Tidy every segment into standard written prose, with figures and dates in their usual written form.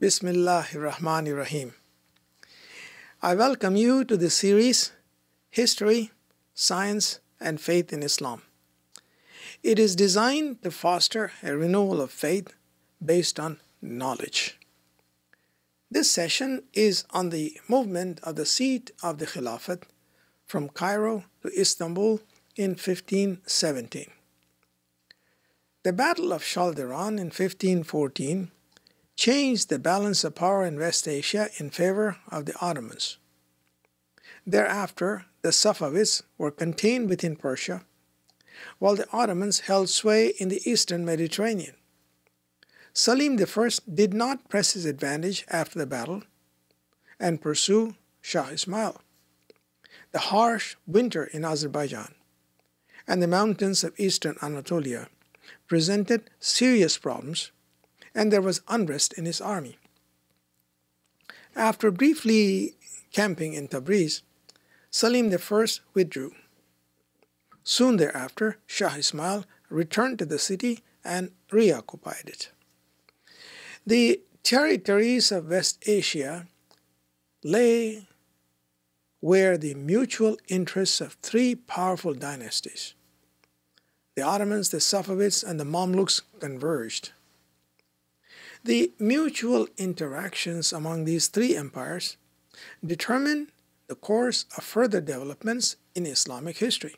Bismillahirrahmanirrahim. I welcome you to the series History, Science and Faith in Islam. It is designed to foster a renewal of faith based on knowledge. This session is on the movement of the seat of the Khilafat from Cairo to Istanbul in 1517. The Battle of Chaldiran in 1514 changed the balance of power in West Asia in favor of the Ottomans. Thereafter, the Safavids were contained within Persia, while the Ottomans held sway in the eastern Mediterranean. Salim I did not press his advantage after the battle and pursue Shah Ismail. The harsh winter in Azerbaijan and the mountains of eastern Anatolia presented serious problems, and there was unrest in his army. After briefly camping in Tabriz, Salim I withdrew. Soon thereafter, Shah Ismail returned to the city and reoccupied it. The territories of West Asia lay where the mutual interests of three powerful dynasties, the Ottomans, the Safavids, and the Mamluks, converged. The mutual interactions among these three empires determined the course of further developments in Islamic history.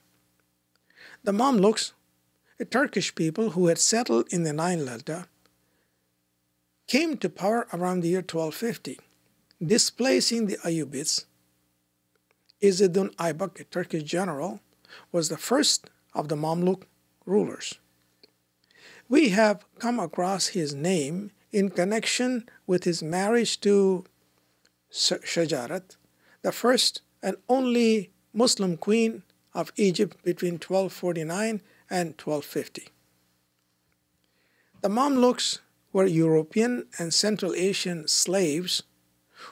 The Mamluks, a Turkish people who had settled in the Nile Delta, came to power around the year 1250, displacing the Ayyubids. Izzeddin Aybak, a Turkish general, was the first of the Mamluk rulers. We have come across his name in connection with his marriage to Shajarat, the first and only Muslim queen of Egypt between 1249 and 1250. The Mamluks were European and Central Asian slaves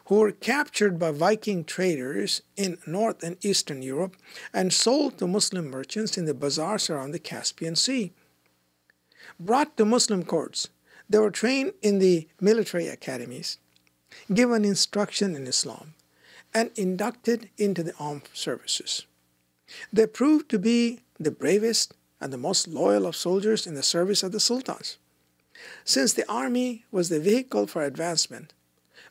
who were captured by Viking traders in North and Eastern Europe and sold to Muslim merchants in the bazaars around the Caspian Sea. Brought to Muslim courts, they were trained in the military academies, given instruction in Islam, and inducted into the armed services. They proved to be the bravest and the most loyal of soldiers in the service of the sultans. Since the army was the vehicle for advancement,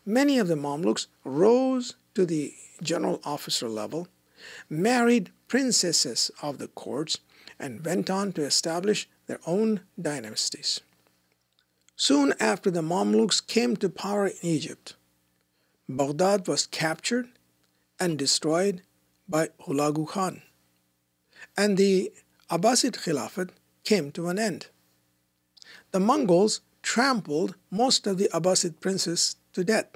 many of the Mamluks rose to the general officer level, married princesses of the courts, and went on to establish their own dynasties. Soon after the Mamluks came to power in Egypt, Baghdad was captured and destroyed by Hulagu Khan, and the Abbasid Khilafat came to an end. The Mongols trampled most of the Abbasid princes to death,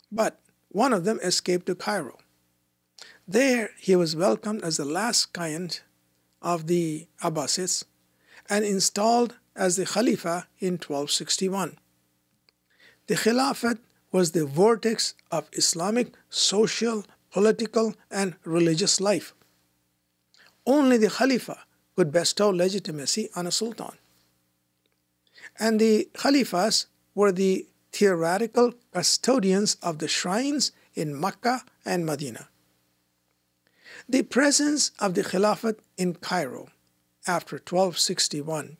but one of them escaped to Cairo. There he was welcomed as the last Qayyim of the Abbasids and installed as the Khalifa in 1261. The Khilafat was the vortex of Islamic social, political, and religious life. Only the Khalifa could bestow legitimacy on a sultan. And the Khalifas were the theoretical custodians of the shrines in Mecca and Medina. The presence of the Khilafat in Cairo after 1261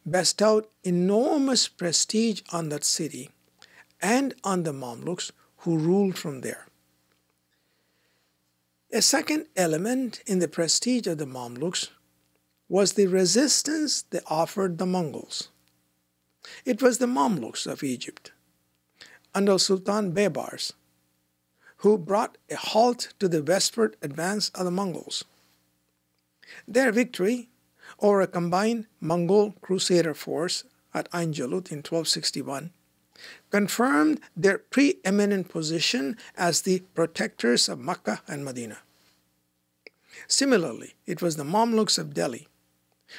bestowed enormous prestige on that city and on the Mamluks who ruled from there. A second element in the prestige of the Mamluks was the resistance they offered the Mongols. It was the Mamluks of Egypt, under Sultan Baybars, who brought a halt to the westward advance of the Mongols. Their victory over a combined Mongol crusader force at Ain Jalut in 1261 confirmed their preeminent position as the protectors of Mecca and Medina. Similarly, it was the Mamluks of Delhi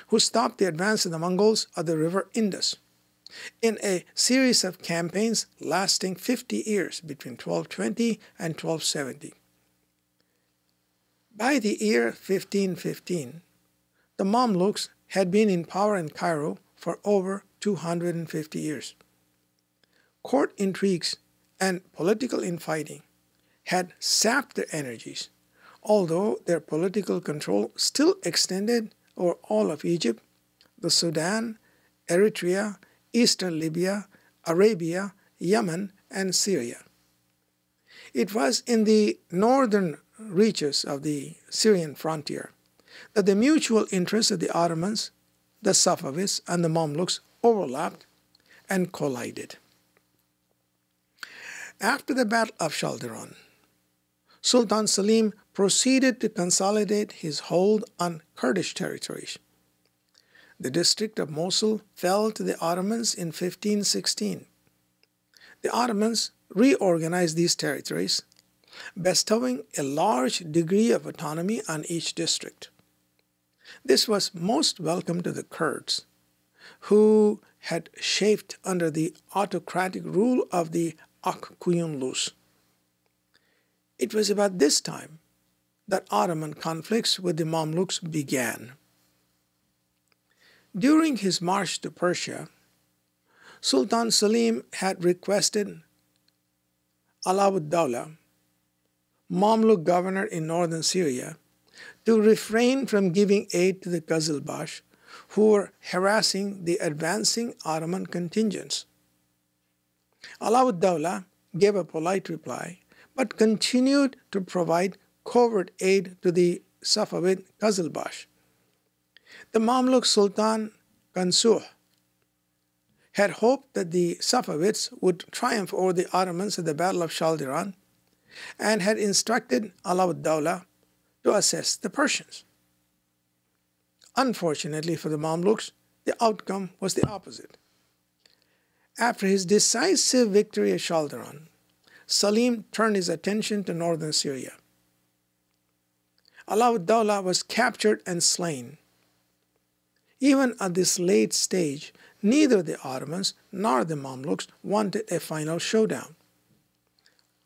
who stopped the advance of the Mongols of the river Indus in a series of campaigns lasting 50 years between 1220 and 1270. By the year 1515, the Mamluks had been in power in Cairo for over 250 years. court intrigues and political infighting had sapped their energies, although their political control still extended over all of Egypt, the Sudan, Eritrea, eastern Libya, Arabia, Yemen, and Syria. It was in the northern reaches of the Syrian frontier that the mutual interests of the Ottomans, the Safavids, and the Mamluks overlapped and collided. After the Battle of Chaldiran, Sultan Selim proceeded to consolidate his hold on Kurdish territories. The district of Mosul fell to the Ottomans in 1516. The Ottomans reorganized these territories, bestowing a large degree of autonomy on each district. This was most welcome to the Kurds, who had chafed under the autocratic rule of the Akkuyunlus. It was about this time that Ottoman conflicts with the Mamluks began. During his march to Persia, Sultan Selim had requested Alauddin, Mamluk governor in northern Syria, to refrain from giving aid to the Qazilbash, who were harassing the advancing Ottoman contingents. Alauddin gave a polite reply, but continued to provide covert aid to the Safavid Qazilbash. The Mamluk Sultan Kansuh had hoped that the Safavids would triumph over the Ottomans at the Battle of Chaldiran and had instructed Alauddin to assess the Persians. Unfortunately for the Mamluks, the outcome was the opposite. After his decisive victory at Chaldiran, Selim turned his attention to northern Syria. Alauddin was captured and slain. Even at this late stage, neither the Ottomans nor the Mamluks wanted a final showdown.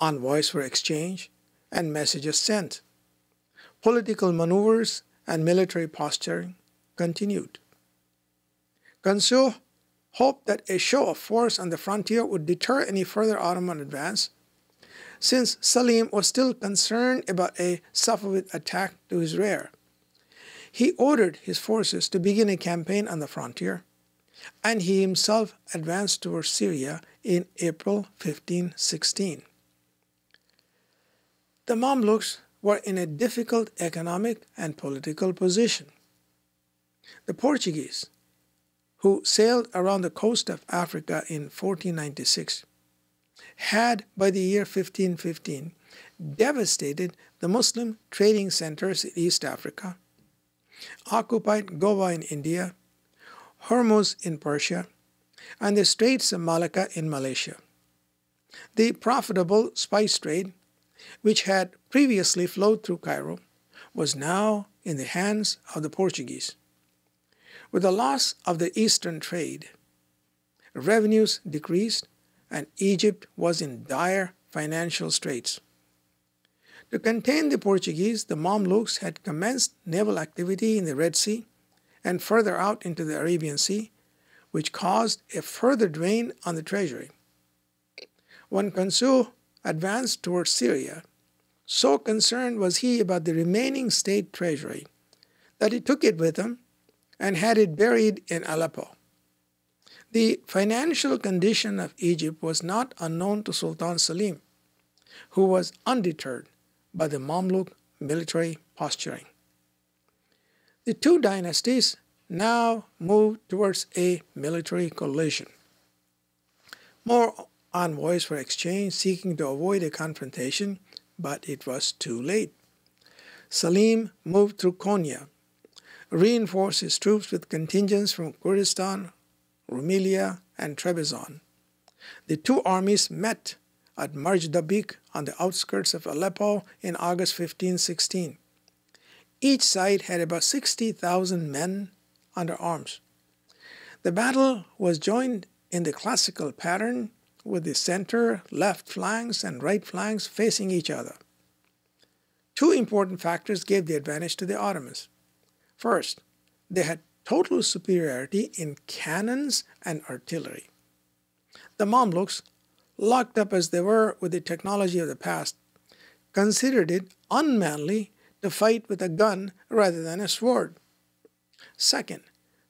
Envoys were exchanged and messages sent. Political maneuvers and military posturing continued. Kansuh hoped that a show of force on the frontier would deter any further Ottoman advance, since Selim was still concerned about a Safavid attack to his rear. He ordered his forces to begin a campaign on the frontier, and he himself advanced towards Syria in April 1516. The Mamluks were in a difficult economic and political position. The Portuguese, who sailed around the coast of Africa in 1496, had, by the year 1515, devastated the Muslim trading centers in East Africa, occupied Goa in India, Hormuz in Persia, and the Straits of Malacca in Malaysia. The profitable spice trade, which had previously flowed through Cairo, was now in the hands of the Portuguese. With the loss of the eastern trade, revenues decreased and Egypt was in dire financial straits. To contain the Portuguese, the Mamluks had commenced naval activity in the Red Sea and further out into the Arabian Sea, which caused a further drain on the treasury. When Kansuh advanced towards Syria, so concerned was he about the remaining state treasury that he took it with him and had it buried in Aleppo. The financial condition of Egypt was not unknown to Sultan Selim, who was undeterred by the Mamluk military posturing. The two dynasties now moved towards a military coalition. More envoys were exchanged seeking to avoid a confrontation, but it was too late. Selim moved through Konya, reinforced his troops with contingents from Kurdistan, Rumelia, and Trebizond. The two armies met at Marjdabik on the outskirts of Aleppo in August 1516. Each side had about 60,000 men under arms. The battle was joined in the classical pattern with the center, left flanks, and right flanks facing each other. Two important factors gave the advantage to the Ottomans. First, they had total superiority in cannons and artillery. The Mamluks locked up as they were with the technology of the past, considered it unmanly to fight with a gun rather than a sword. Second,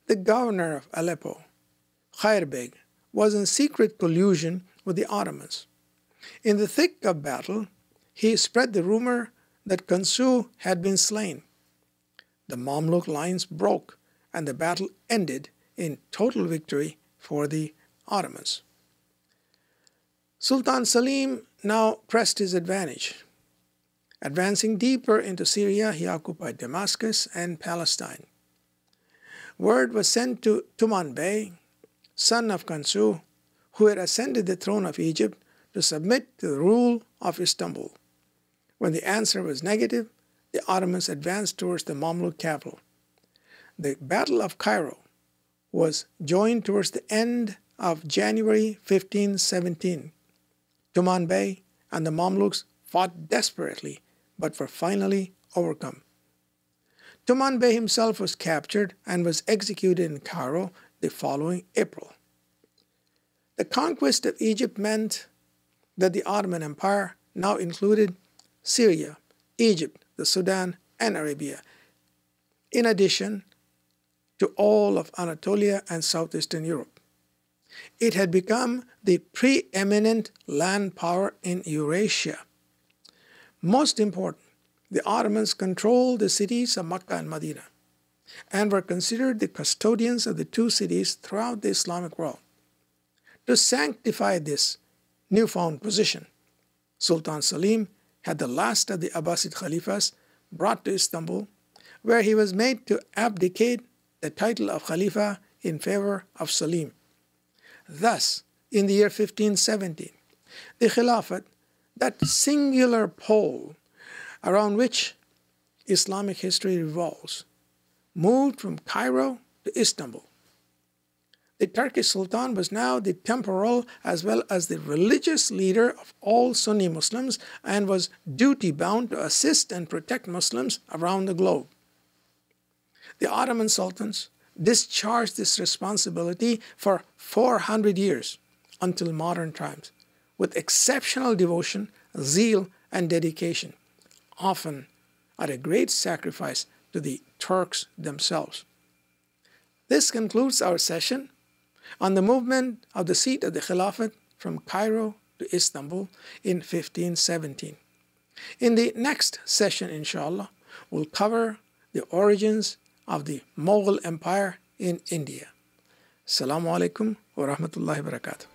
the governor of Aleppo, Khair Beg, was in secret collusion with the Ottomans. In the thick of battle, he spread the rumor that Kansu had been slain. The Mamluk lines broke, and the battle ended in total victory for the Ottomans. Sultan Salim now pressed his advantage. Advancing deeper into Syria, he occupied Damascus and Palestine. Word was sent to Tuman Bey, son of Kansu, who had ascended the throne of Egypt, to submit to the rule of Istanbul. When the answer was negative, the Ottomans advanced towards the Mamluk capital. The Battle of Cairo was joined towards the end of January 1517. Tuman Bey and the Mamluks fought desperately, but were finally overcome. Tuman Bey himself was captured and was executed in Cairo the following April. The conquest of Egypt meant that the Ottoman Empire now included Syria, Egypt, the Sudan, and Arabia, in addition to all of Anatolia and southeastern Europe. It had become the preeminent land power in Eurasia. Most important, the Ottomans controlled the cities of Mecca and Medina and were considered the custodians of the two cities throughout the Islamic world. To sanctify this newfound position, Sultan Salim had the last of the Abbasid Khalifas brought to Istanbul, where he was made to abdicate the title of Khalifa in favor of Salim. Thus, in the year 1517, the Khilafat, that singular pole around which Islamic history revolves, moved from Cairo to Istanbul. The Turkish Sultan was now the temporal as well as the religious leader of all Sunni Muslims and was duty-bound to assist and protect Muslims around the globe. The Ottoman sultans discharged this responsibility for 400 years until modern times with exceptional devotion, zeal, and dedication, often at a great sacrifice to the Turks themselves. This concludes our session on the movement of the seat of the Khilafat from Cairo to Istanbul in 1517. In the next session, inshallah, we'll cover the origins of the Mughal Empire in India. Assalamu alaikum wa rahmatullahi wa barakatuh.